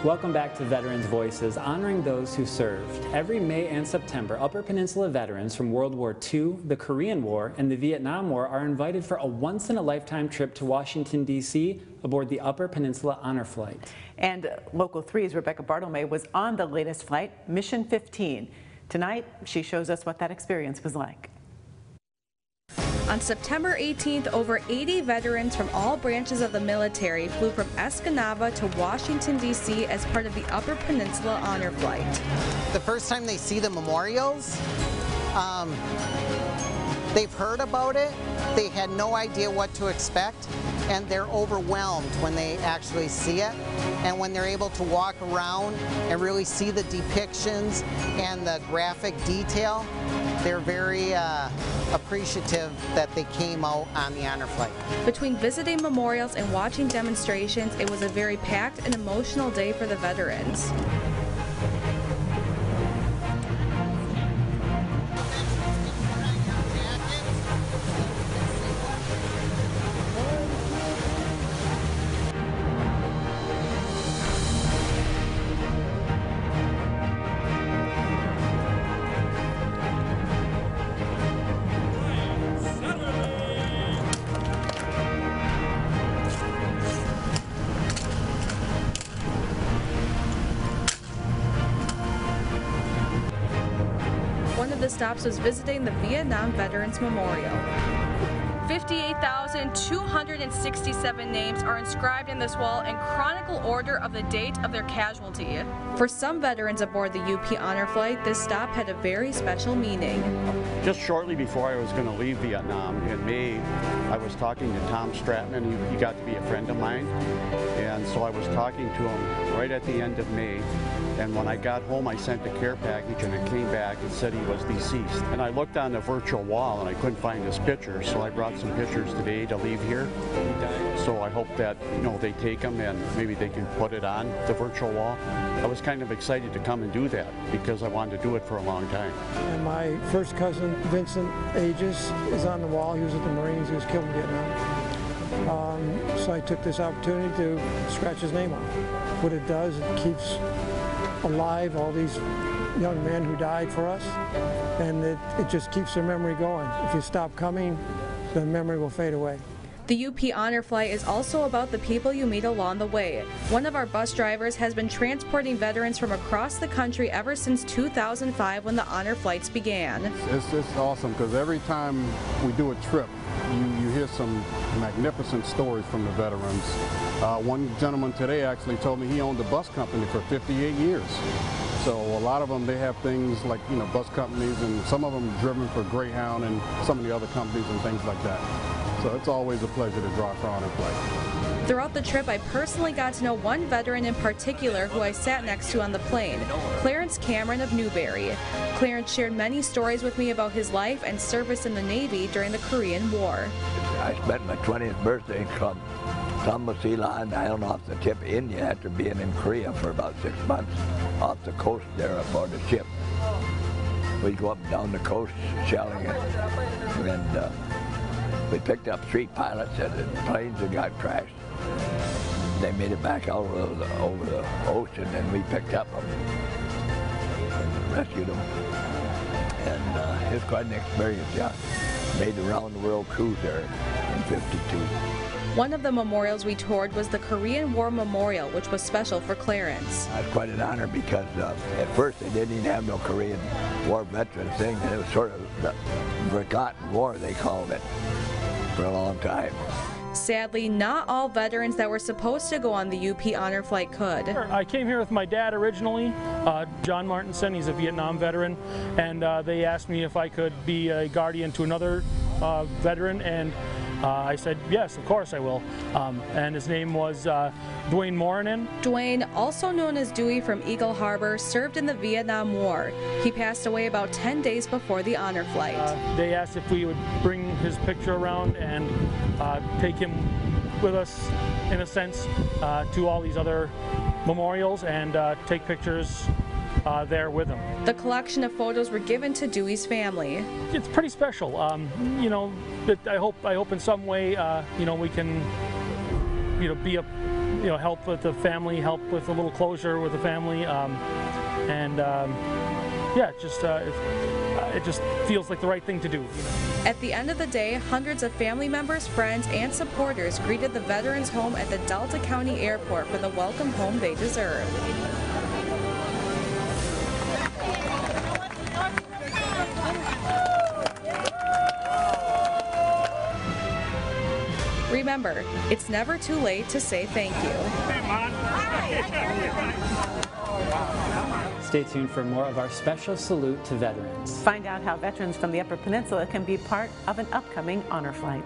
Welcome back to Veterans Voices, honoring those who served. Every May and September, Upper Peninsula veterans from World War II, the Korean War, and the Vietnam War are invited for a once-in-a-lifetime trip to Washington, D.C. aboard the Upper Peninsula Honor Flight. And Local 3's Rebecca Bartolome was on the latest flight, Mission 15. Tonight, she shows us what that experience was like. On September 18th, over 80 veterans from all branches of the military flew from Escanaba to Washington, D.C. as part of the Upper Peninsula Honor Flight. The first time they see the memorials, they've heard about it, they had no idea what to expect, and they're overwhelmed when they actually see it. And when they're able to walk around and really see the depictions and the graphic detail, they're very appreciative that they came out on the honor flight. Between visiting memorials and watching demonstrations, it was a very packed and emotional day for the veterans. One of the stops was visiting the Vietnam Veterans Memorial. 58,267 names are inscribed in this wall in chronicle order of the date of their casualty. For some veterans aboard the UP Honor Flight, this stop had a very special meaning. Just shortly before I was going to leave Vietnam in May, I was talking to Tom Stratman. He got to be a friend of mine, and so I was talking to him right at the end of May. And when I got home, I sent a care package, and it came back and said he was deceased. And I looked on the virtual wall, and I couldn't find his picture, so I brought some pictures today to leave here. So I hope that, you know, they take them and maybe they can put it on the virtual wall. I was kind of excited to come and do that because I wanted to do it for a long time. And my first cousin, Vincent Aegis, is on the wall. He was at the Marines. He was killed in Vietnam. So I took this opportunity to scratch his name off. What it does, it keeps alive all these young men who died for us, and it just keeps their memory going. If you stop coming, the memory will fade away. The UP Honor Flight is also about the people you meet along the way. One of our bus drivers has been transporting veterans from across the country ever since 2005 when the honor flights began. It's awesome because every time we do a trip, you hear some magnificent stories from the veterans. One gentleman today actually told me he owned a bus company for 58 years. So a lot of them, they have things like, you know, bus companies, and some of them driven for Greyhound and some of the other companies and things like that. So it's always a pleasure to drive for Honor Flight. Throughout the trip, I personally got to know one veteran in particular who I sat next to on the plane, Clarence Cameron of Newberry. Clarence shared many stories with me about his life and service in the Navy during the Korean War. I spent my 20th birthday from Samosila Island off the tip of India after being in Korea for about 6 months off the coast there aboard the ship. We'd go up and down the coast shelling it, and we picked up 3 pilots and the planes that got crashed. They made it back out over the ocean, and we picked up them and rescued them. And it was quite an experience, yeah. Made the round-the-world cruise there in '52. One of the memorials we toured was the Korean War Memorial, which was special for Clarence. It was quite an honor because at first they didn't even have no Korean War veteran thing. It was sort of the forgotten war, they called it, for a long time. Sadly, not all veterans that were supposed to go on the UP Honor Flight could. I came here with my dad originally, John Martinson. He's a Vietnam veteran, and they asked me if I could be a guardian to another veteran, and I said, yes, of course I will. And his name was Dwayne Moranen. Dwayne, also known as Dewey from Eagle Harbor, served in the Vietnam War. He passed away about 10 days before the honor flight. They asked if we would bring his picture around and take him with us, in a sense, to all these other memorials and take pictures there with him. The collection of photos were given to Dewey's family. It's pretty special. You know, I hope in some way, you know, we can, you know, be a you know, help with the family, help with a little closure with the family, yeah, it just feels like the right thing to do. At the end of the day, hundreds of family members, friends, and supporters greeted the veterans' home at the Delta County Airport for the welcome home they deserve. Remember, it's never too late to say thank you. Stay tuned for more of our special salute to veterans. Find out how veterans from the Upper Peninsula can be part of an upcoming honor flight.